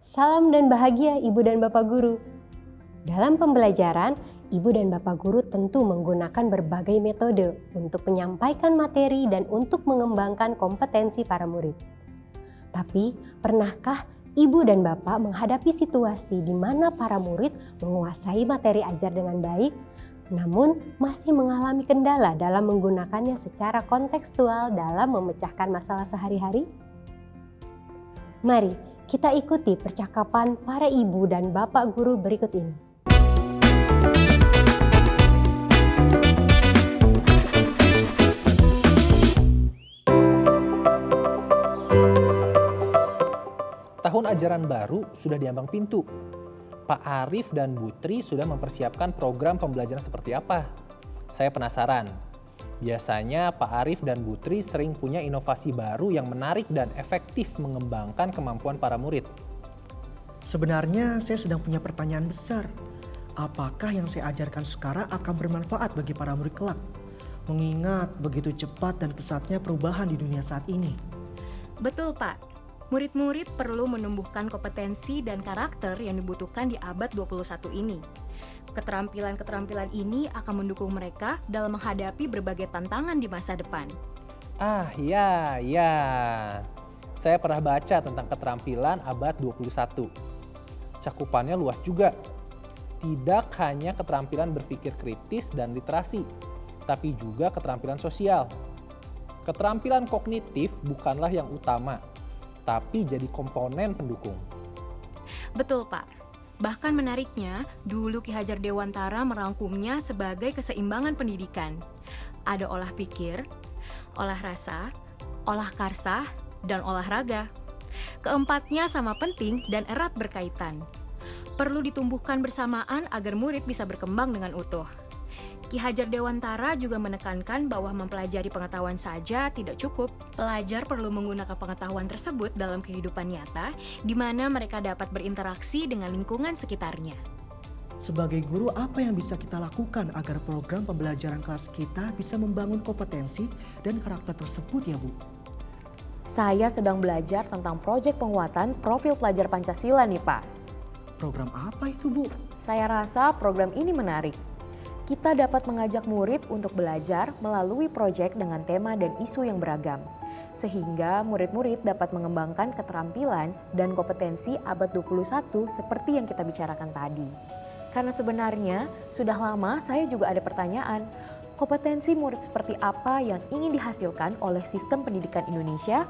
Salam dan bahagia Ibu dan Bapak Guru. Dalam pembelajaran, Ibu dan Bapak Guru tentu menggunakan berbagai metode untuk menyampaikan materi dan untuk mengembangkan kompetensi para murid. Tapi, pernahkah Ibu dan Bapak menghadapi situasi di mana para murid menguasai materi ajar dengan baik, namun masih mengalami kendala dalam menggunakannya secara kontekstual dalam memecahkan masalah sehari-hari? Mari kita ikuti percakapan para ibu dan bapak guru berikut ini. Tahun ajaran baru sudah diambang pintu. Pak Arif dan Bu Tri sudah mempersiapkan program pembelajaran seperti apa? Saya penasaran. Biasanya Pak Arif dan Bu Tri sering punya inovasi baru yang menarik dan efektif mengembangkan kemampuan para murid. Sebenarnya saya sedang punya pertanyaan besar. Apakah yang saya ajarkan sekarang akan bermanfaat bagi para murid kelak? Mengingat begitu cepat dan pesatnya perubahan di dunia saat ini. Betul, Pak. Murid-murid perlu menumbuhkan kompetensi dan karakter yang dibutuhkan di abad 21 ini. Keterampilan-keterampilan ini akan mendukung mereka dalam menghadapi berbagai tantangan di masa depan. Ya. Saya pernah baca tentang keterampilan abad 21. Cakupannya luas juga. Tidak hanya keterampilan berpikir kritis dan literasi, tapi juga keterampilan sosial. Keterampilan kognitif bukanlah yang utama, tapi jadi komponen pendukung. Betul, Pak. Bahkan menariknya, dulu Ki Hajar Dewantara merangkumnya sebagai keseimbangan pendidikan. Ada olah pikir, olah rasa, olah karsa, dan olahraga. Keempatnya sama penting dan erat berkaitan. Perlu ditumbuhkan bersamaan agar murid bisa berkembang dengan utuh. Ki Hajar Dewantara juga menekankan bahwa mempelajari pengetahuan saja tidak cukup. Pelajar perlu menggunakan pengetahuan tersebut dalam kehidupan nyata, di mana mereka dapat berinteraksi dengan lingkungan sekitarnya. Sebagai guru, apa yang bisa kita lakukan agar program pembelajaran kelas kita bisa membangun kompetensi dan karakter tersebut ya, Bu? Saya sedang belajar tentang proyek penguatan profil pelajar Pancasila nih, Pak. Program apa itu, Bu? Saya rasa program ini menarik. Kita dapat mengajak murid untuk belajar melalui proyek dengan tema dan isu yang beragam, sehingga murid-murid dapat mengembangkan keterampilan dan kompetensi abad 21 seperti yang kita bicarakan tadi. Karena sebenarnya sudah lama saya juga ada pertanyaan, kompetensi murid seperti apa yang ingin dihasilkan oleh sistem pendidikan Indonesia?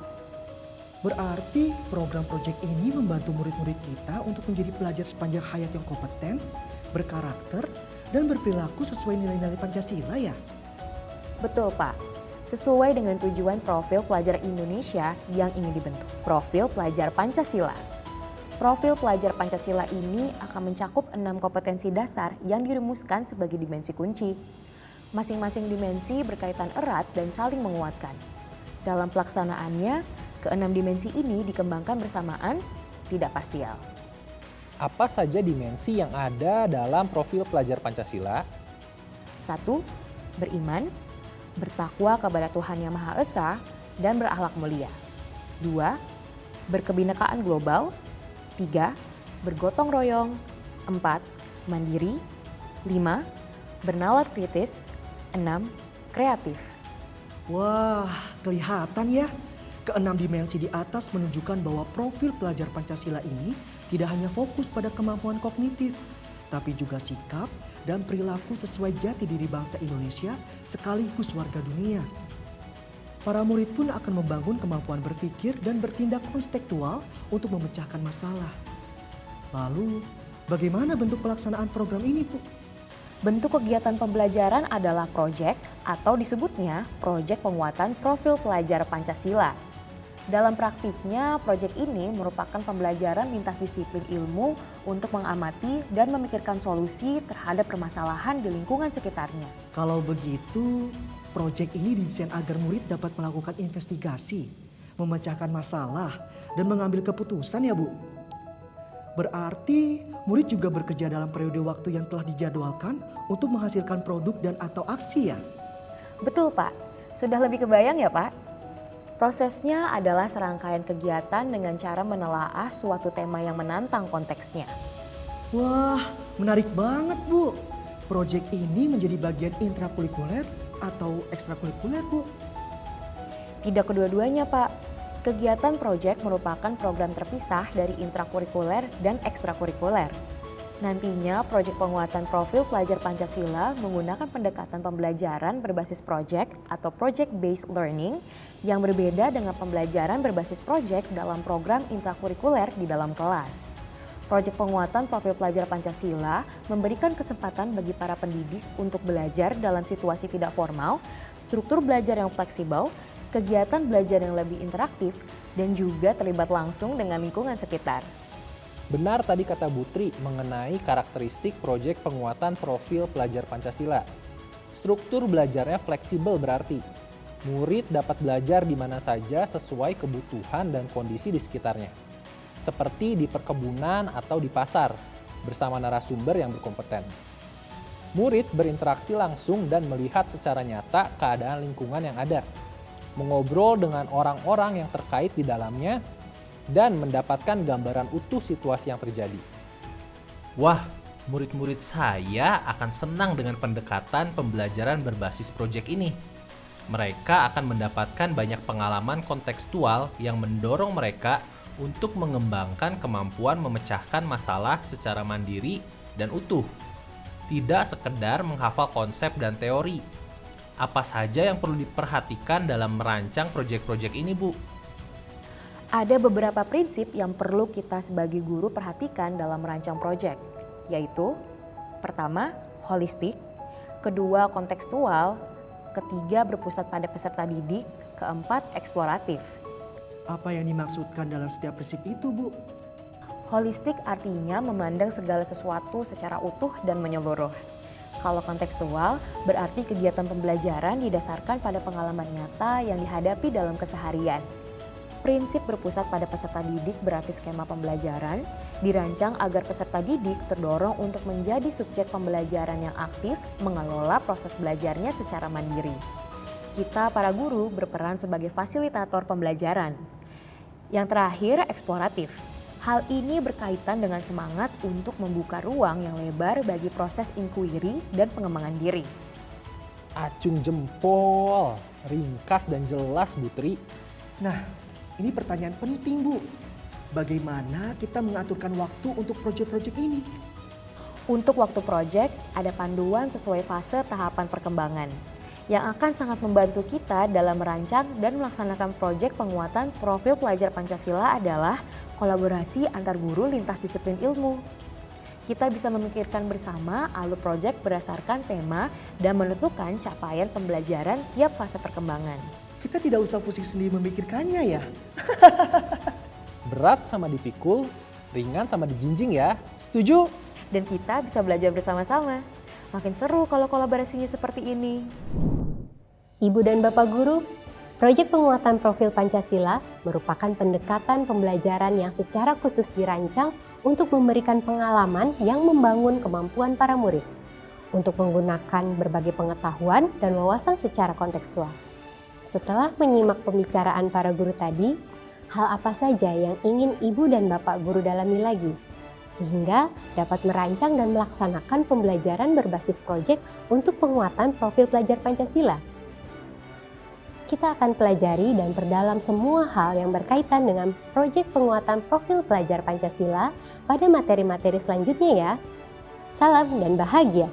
Berarti program proyek ini membantu murid-murid kita untuk menjadi pelajar sepanjang hayat yang kompeten, berkarakter, dan berperilaku sesuai nilai-nilai Pancasila ya? Betul, Pak. Sesuai dengan tujuan profil pelajar Indonesia yang ingin dibentuk, profil pelajar Pancasila. Profil pelajar Pancasila ini akan mencakup 6 kompetensi dasar yang dirumuskan sebagai dimensi kunci. Masing-masing dimensi berkaitan erat dan saling menguatkan. Dalam pelaksanaannya, ke-6 dimensi ini dikembangkan bersamaan, tidak parsial. Apa saja dimensi yang ada dalam profil pelajar Pancasila? 1. Beriman, bertakwa kepada Tuhan Yang Maha Esa, dan berakhlak mulia. 2. Berkebinekaan global. 3. Bergotong royong. 4. Mandiri. 5. Bernalar kritis. 6. Kreatif. Wah, kelihatan ya. Ke-6 dimensi di atas menunjukkan bahwa profil pelajar Pancasila ini tidak hanya fokus pada kemampuan kognitif, tapi juga sikap dan perilaku sesuai jati diri bangsa Indonesia sekaligus warga dunia. Para murid pun akan membangun kemampuan berpikir dan bertindak konstektual untuk memecahkan masalah. Lalu, bagaimana bentuk pelaksanaan program ini, Bu? Bentuk kegiatan pembelajaran adalah proyek atau disebutnya proyek penguatan profil pelajar Pancasila. Dalam praktiknya, proyek ini merupakan pembelajaran lintas disiplin ilmu untuk mengamati dan memikirkan solusi terhadap permasalahan di lingkungan sekitarnya. Kalau begitu, proyek ini didesain agar murid dapat melakukan investigasi, memecahkan masalah, dan mengambil keputusan ya, Bu? Berarti murid juga bekerja dalam periode waktu yang telah dijadwalkan untuk menghasilkan produk dan atau aksi ya? Betul, Pak. Sudah lebih kebayang ya, Pak? Prosesnya adalah serangkaian kegiatan dengan cara menelaah suatu tema yang menantang konteksnya. Wah, menarik banget Bu. Proyek ini menjadi bagian intrakurikuler atau ekstrakurikuler Bu? Tidak kedua-duanya, Pak. Kegiatan proyek merupakan program terpisah dari intrakurikuler dan ekstrakurikuler. Nantinya, proyek penguatan profil pelajar Pancasila menggunakan pendekatan pembelajaran berbasis proyek atau project-based learning yang berbeda dengan pembelajaran berbasis proyek dalam program intrakurikuler di dalam kelas. Proyek penguatan profil pelajar Pancasila memberikan kesempatan bagi para pendidik untuk belajar dalam situasi tidak formal, struktur belajar yang fleksibel, kegiatan belajar yang lebih interaktif, dan juga terlibat langsung dengan lingkungan sekitar. Benar tadi kata Butri mengenai karakteristik proyek penguatan profil pelajar Pancasila. Struktur belajarnya fleksibel berarti murid dapat belajar di mana saja sesuai kebutuhan dan kondisi di sekitarnya. Seperti di perkebunan atau di pasar bersama narasumber yang berkompeten. Murid berinteraksi langsung dan melihat secara nyata keadaan lingkungan yang ada. Mengobrol dengan orang-orang yang terkait di dalamnya dan mendapatkan gambaran utuh situasi yang terjadi. Wah, murid-murid saya akan senang dengan pendekatan pembelajaran berbasis proyek ini. Mereka akan mendapatkan banyak pengalaman kontekstual yang mendorong mereka untuk mengembangkan kemampuan memecahkan masalah secara mandiri dan utuh. Tidak sekedar menghafal konsep dan teori. Apa saja yang perlu diperhatikan dalam merancang proyek-proyek ini, Bu? Ada beberapa prinsip yang perlu kita sebagai guru perhatikan dalam merancang proyek, yaitu pertama, holistik, kedua, kontekstual, ketiga, berpusat pada peserta didik, keempat, eksploratif. Apa yang dimaksudkan dalam setiap prinsip itu Bu? Holistik artinya memandang segala sesuatu secara utuh dan menyeluruh. Kalau kontekstual, berarti kegiatan pembelajaran didasarkan pada pengalaman nyata yang dihadapi dalam keseharian. Prinsip berpusat pada peserta didik berarti skema pembelajaran dirancang agar peserta didik terdorong untuk menjadi subjek pembelajaran yang aktif mengelola proses belajarnya secara mandiri. Kita para guru berperan sebagai fasilitator pembelajaran. Yang terakhir, eksploratif. Hal ini berkaitan dengan semangat untuk membuka ruang yang lebar bagi proses inquiry dan pengembangan diri. Acung jempol, ringkas dan jelas Butri. Nah, ini pertanyaan penting Bu. Bagaimana kita mengaturkan waktu untuk proyek-proyek ini? Untuk waktu proyek, ada panduan sesuai fase tahapan perkembangan yang akan sangat membantu kita dalam merancang dan melaksanakan proyek penguatan profil pelajar Pancasila adalah kolaborasi antar guru lintas disiplin ilmu. Kita bisa memikirkan bersama alur proyek berdasarkan tema dan menentukan capaian pembelajaran tiap fase perkembangan. Kita tidak usah pusing sendiri memikirkannya ya. Berat sama dipikul, ringan sama dijinjing ya. Setuju? Dan kita bisa belajar bersama-sama. Makin seru kalau kolaborasinya seperti ini. Ibu dan Bapak Guru, proyek penguatan profil Pancasila merupakan pendekatan pembelajaran yang secara khusus dirancang untuk memberikan pengalaman yang membangun kemampuan para murid untuk menggunakan berbagai pengetahuan dan wawasan secara kontekstual. Setelah menyimak pembicaraan para guru tadi, hal apa saja yang ingin Ibu dan Bapak Guru dalami lagi, sehingga dapat merancang dan melaksanakan pembelajaran berbasis proyek untuk penguatan profil pelajar Pancasila? Kita akan pelajari dan perdalam semua hal yang berkaitan dengan proyek penguatan profil pelajar Pancasila pada materi-materi selanjutnya ya. Salam dan bahagia!